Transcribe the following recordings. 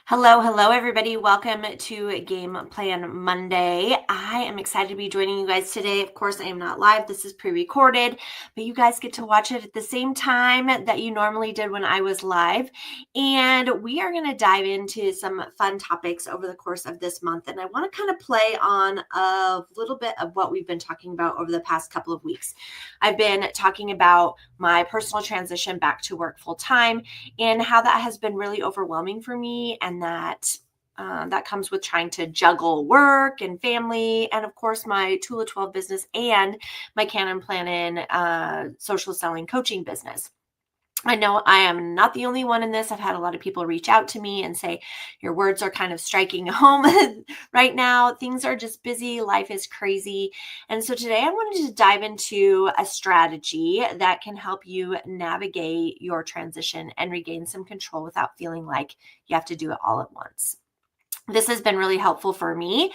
Hello, everybody. Welcome to Game Plan Monday. I am excited to be joining you guys today. Of course, I am not live. This is pre-recorded, but you guys get to watch it at the same time that you normally did when I was live. And we are going to dive into some fun topics over the course of this month. And I want to kind of play on a little bit of what we've been talking about over the past couple of weeks. I've been talking about my personal transition back to work full time and how that has been really overwhelming for me, and that comes with trying to juggle work and family, and of course my Tula 12 business and my Canon Planning social selling coaching business. I know I am not the only one in this. I've had a lot of people reach out to me and say, your words are kind of striking home right now. Things are just busy. Life is crazy. And so today I wanted to dive into a strategy that can help you navigate your transition and regain some control without feeling like you have to do it all at once. This has been really helpful for me.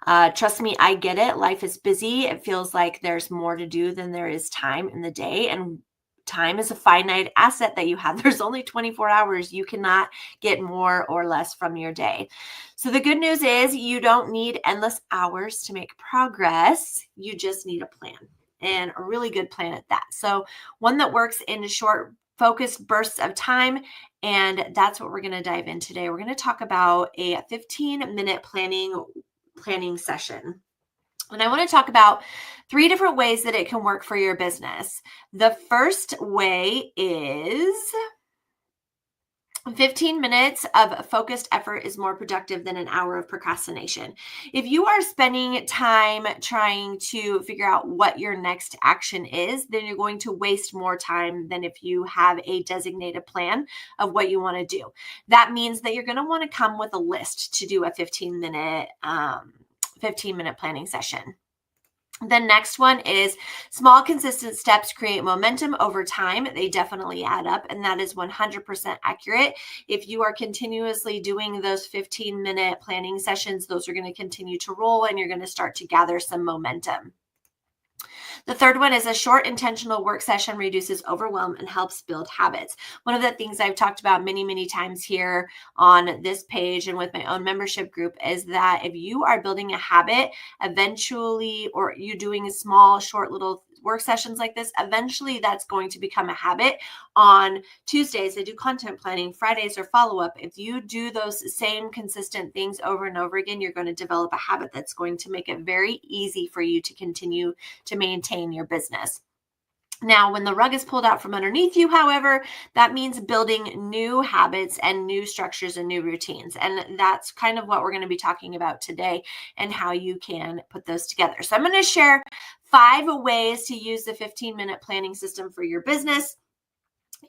Trust me, I get it. Life is busy. It feels like there's more to do than there is time in the day. And time is a finite asset that you have. There's only 24 hours. You cannot get more or less from your day. So the good news is you don't need endless hours to make progress. You just need a plan, and a really good plan at that. So one that works in short, focused bursts of time. And that's what we're going to dive in today. We're going to talk about a 15-minute planning session. And I want to talk about 3 different ways that it can work for your business. The first way is 15 minutes of focused effort is more productive than an hour of procrastination. If you are spending time trying to figure out what your next action is, then you're going to waste more time than if you have a designated plan of what you want to do. That means that you're going to want to come with a list to do a 15-minute planning session. The next one is small, consistent steps create momentum over time. They definitely add up, and that is 100% accurate. If you are continuously doing those 15-minute planning sessions, those are going to continue to roll, and you're going to start to gather some momentum. The third one is a short intentional work session reduces overwhelm and helps build habits. One of the things I've talked about many times here on this page and with my own membership group is that if you are building a habit eventually, or you doing small, short little work sessions like this, eventually that's going to become a habit. On Tuesdays, I do content planning. Fridays are follow-up. If you do those same consistent things over and over again, you're going to develop a habit that's going to make it very easy for you to continue to maintain your business. Now, when the rug is pulled out from underneath you, however, that means building new habits and new structures and new routines. And that's kind of what we're going to be talking about today and how you can put those together. So I'm going to share 5 ways to use the 15-minute planning system for your business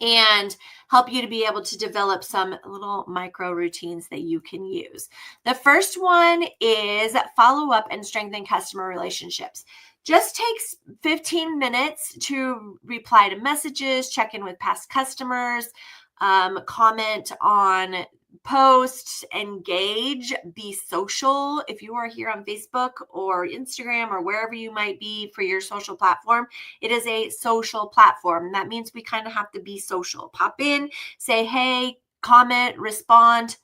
and help you to be able to develop some little micro routines that you can use. The first one is follow up and strengthen customer relationships. Just takes 15 minutes to reply to messages, check in with past customers, comment on posts, engage, be social. If you are here on Facebook or Instagram or wherever you might be for your social platform, it is a social platform. That means we kind of have to be social. Pop in, say, hey, comment, respond.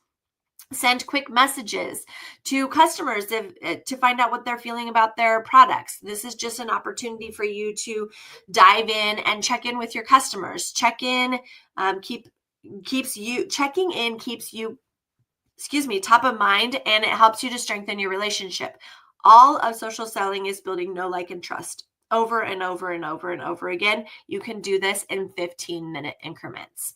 Send quick messages to customers to find out what they're feeling about their products. This is just an opportunity for you to dive in and check in with your customers. Checking in keeps you top of mind, and it helps you to strengthen your relationship. All of social selling is building know, like, and trust over and over and over and over again. You can do this in 15-minute increments.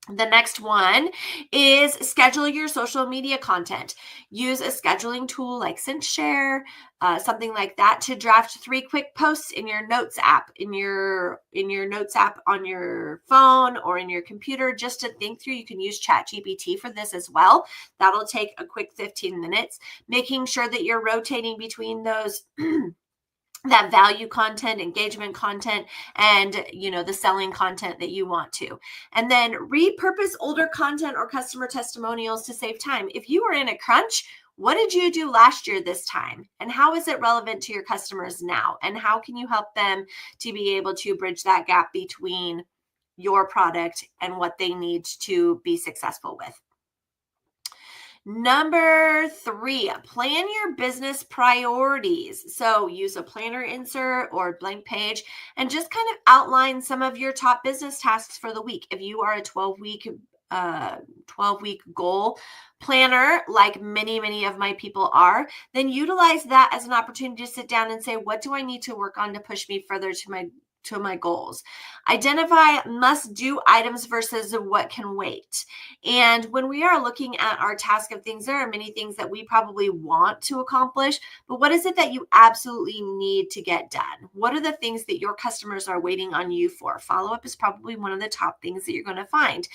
The next one is schedule your social media content. Use a scheduling tool like SendShare, something like that, to draft 3 quick posts in your notes app, in your notes app on your phone or in your computer, just to think through. You can use ChatGPT for this as well. That'll take a quick 15 minutes, making sure that you're rotating between those that value content, engagement content, and the selling content that you want to. And then repurpose older content or customer testimonials to save time. If you are in a crunch, what did you do last year this time? And how is it relevant to your customers now? And how can you help them to be able to bridge that gap between your product and what they need to be successful with? Number 3, plan your business priorities. So use a planner insert or blank page and just kind of outline some of your top business tasks for the week. If you are a 12-week goal planner, like many of my people are, then utilize that as an opportunity to sit down and say, what do I need to work on to push me further to my goals? Identify must do items versus what can wait. And when we are looking at our task of things, there are many things that we probably want to accomplish, but what is it that you absolutely need to get done? What are the things that your customers are waiting on you for? Follow up is probably one of the top things that you're going to find.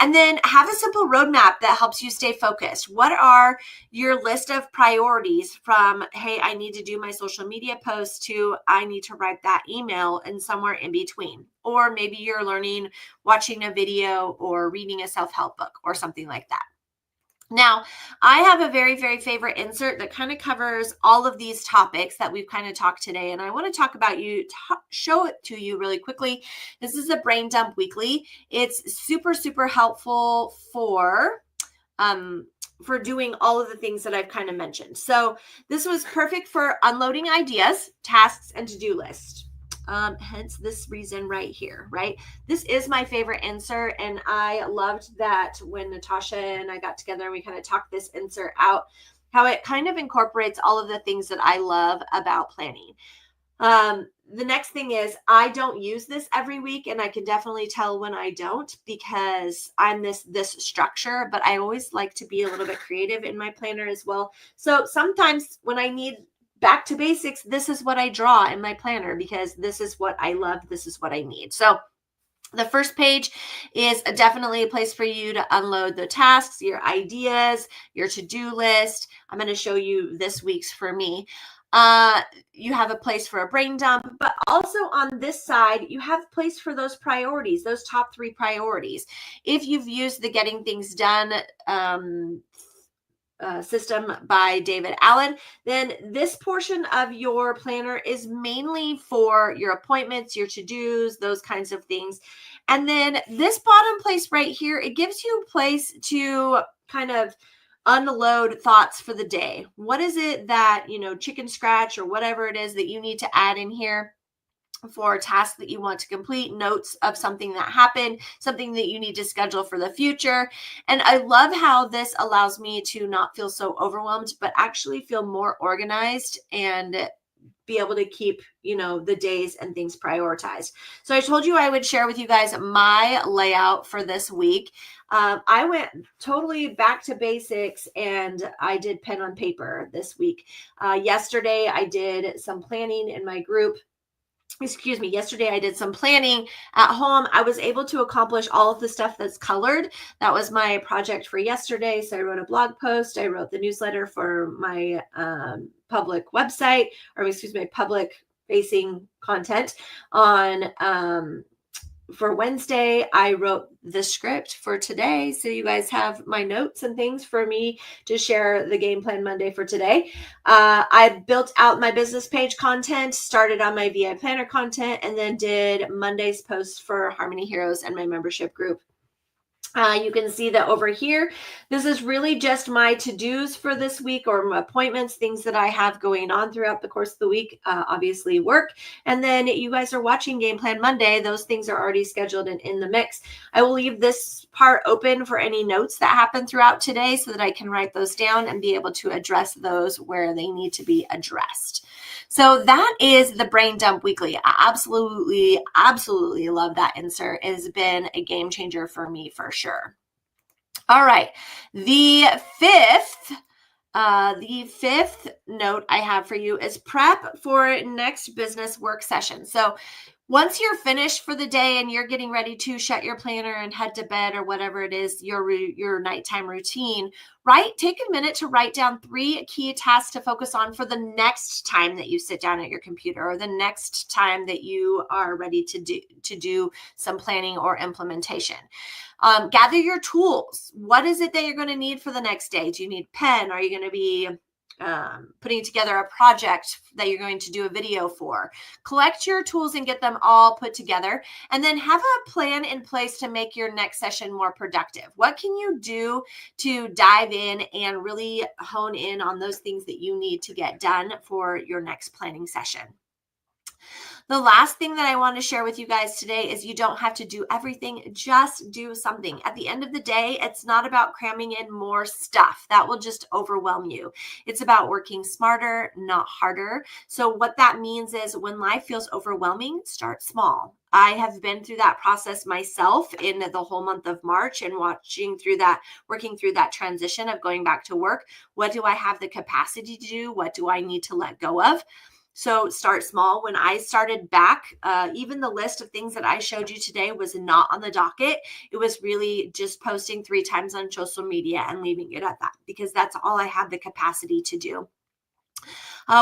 And then have a simple roadmap that helps you stay focused. What are your list of priorities from, hey, I need to do my social media post to I need to write that email, and somewhere in between? Or maybe you're learning, watching a video, or reading a self-help book or something like that. Now, I have a very favorite insert that kind of covers all of these topics that we've kind of talked today. And I want to talk about show it to you really quickly. This is a Brain Dump Weekly. It's super helpful for doing all of the things that I've kind of mentioned. So this was perfect for unloading ideas, tasks, and to-do lists. Hence this reason right here, right? This is my favorite insert, and I loved that when Natasha and I got together and we kind of talked this insert out, how it kind of incorporates all of the things that I love about planning. The next thing is I don't use this every week, and I can definitely tell when I don't because I'm this structure, but I always like to be a little bit creative in my planner as well. So sometimes when I need back to basics, this is what I draw in my planner because this is what I love. This is what I need. So the first page is definitely a place for you to unload the tasks, your ideas, your to-do list. I'm going to show you this week's for me. You have a place for a brain dump, but also on this side, you have a place for those priorities, those top 3 priorities. If you've used the Getting Things Done system by David Allen, then this portion of your planner is mainly for your appointments, your to-dos, those kinds of things. And then this bottom place right here, it gives you a place to kind of unload thoughts for the day. What is it that, chicken scratch or whatever it is that you need to add in here for tasks that you want to complete, notes of something that happened, something that you need to schedule for the future. And I love how this allows me to not feel so overwhelmed, but actually feel more organized and be able to keep, the days and things prioritized. So I told you I would share with you guys my layout for this week. I went totally back to basics and I did pen on paper this week. Yesterday, I did some planning in my group. Yesterday I did some planning at home. I was able to accomplish all of the stuff that's colored. That was my project for yesterday. So I wrote a blog post. I wrote the newsletter for my public website, my public facing content on for Wednesday. I wrote the script for today. So you guys have my notes and things for me to share the game plan Monday for today. I built out my business page content, started on my VI planner content, and then did Monday's post for Harmony Heroes and my membership group. You can see that over here, this is really just my to-dos for this week or my appointments, things that I have going on throughout the course of the week, obviously work. And then you guys are watching Game Plan Monday. Those things are already scheduled and in the mix. I will leave this part open for any notes that happen throughout today so that I can write those down and be able to address those where they need to be addressed. So that is the Brain Dump Weekly. I absolutely love that insert. It has been a game changer for me for sure. All right. The fifth note I have for you is prep for next business work session. So once you're finished for the day and you're getting ready to shut your planner and head to bed or whatever it is, your nighttime routine, take a minute to write down 3 key tasks to focus on for the next time that you sit down at your computer or the next time that you are ready to do some planning or implementation. Gather your tools. What is it that you're going to need for the next day? Do you need pen? Are you going to be putting together a project that you're going to do a video for. Collect your tools and get them all put together, and then have a plan in place to make your next session more productive. What can you do to dive in and really hone in on those things that you need to get done for your next planning session? The last thing that I want to share with you guys today is you don't have to do everything, just do something. At the end of the day, it's not about cramming in more stuff. That will just overwhelm you. It's about working smarter, not harder. So what that means is when life feels overwhelming, start small. I have been through that process myself in the whole month of March and working through that transition of going back to work. What do I have the capacity to do? What do I need to let go of? So start small. When I started back, even the list of things that I showed you today was not on the docket. It was really just posting 3 times on social media and leaving it at that, because that's all I had the capacity to do.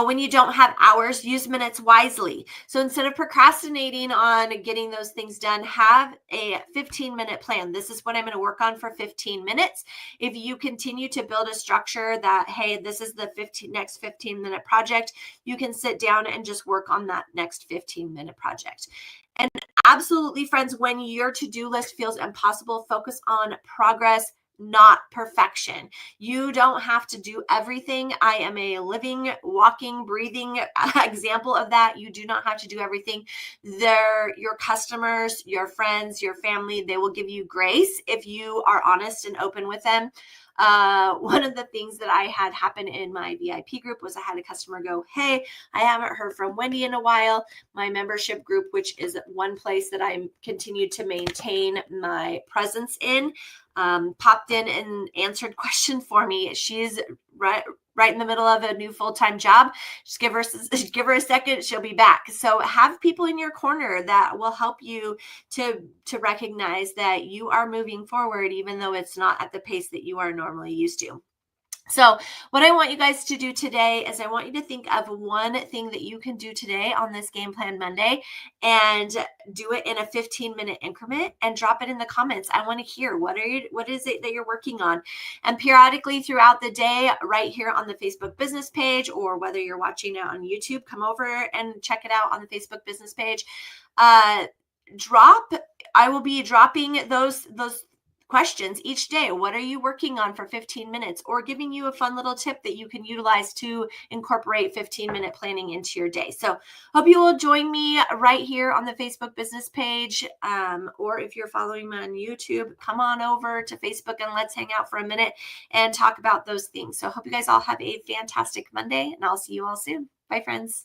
When you don't have hours, use minutes wisely. So instead of procrastinating on getting those things done, have a 15-minute plan. This is what I'm going to work on for 15 minutes. If you continue to build a structure that, hey, this is the next 15-minute project, you can sit down and just work on that next 15-minute project. And absolutely, friends, when your to-do list feels impossible, focus on progress, not perfection. You don't have to do everything. I am a living, walking, breathing example of that. You do not have to do everything. Your customers, your friends, your family, they will give you grace if you are honest and open with them. One of the things that I had happen in my VIP group was I had a customer go, hey, I haven't heard from Wendy in a while. My membership group, which is one place that I continue to maintain my presence in, popped in and answered question for me. She's right in the middle of a new full-time job. Just give her a second, she'll be back. So have people in your corner that will help you to recognize that you are moving forward, even though it's not at the pace that you are normally used to. So what I want you guys to do today is I want you to think of one thing that you can do today on this Game Plan Monday and do it in a 15-minute increment and drop it in the comments. I want to hear what is it that you're working on? And periodically throughout the day, right here on the Facebook business page, or whether you're watching it on YouTube, come over and check it out on the Facebook business page. I will be dropping those questions each day. What are you working on for 15 minutes? Or giving you a fun little tip that you can utilize to incorporate 15-minute planning into your day. So hope you will join me right here on the Facebook business page. Or if you're following me on YouTube, come on over to Facebook and let's hang out for a minute and talk about those things. So hope you guys all have a fantastic Monday, and I'll see you all soon. Bye, friends.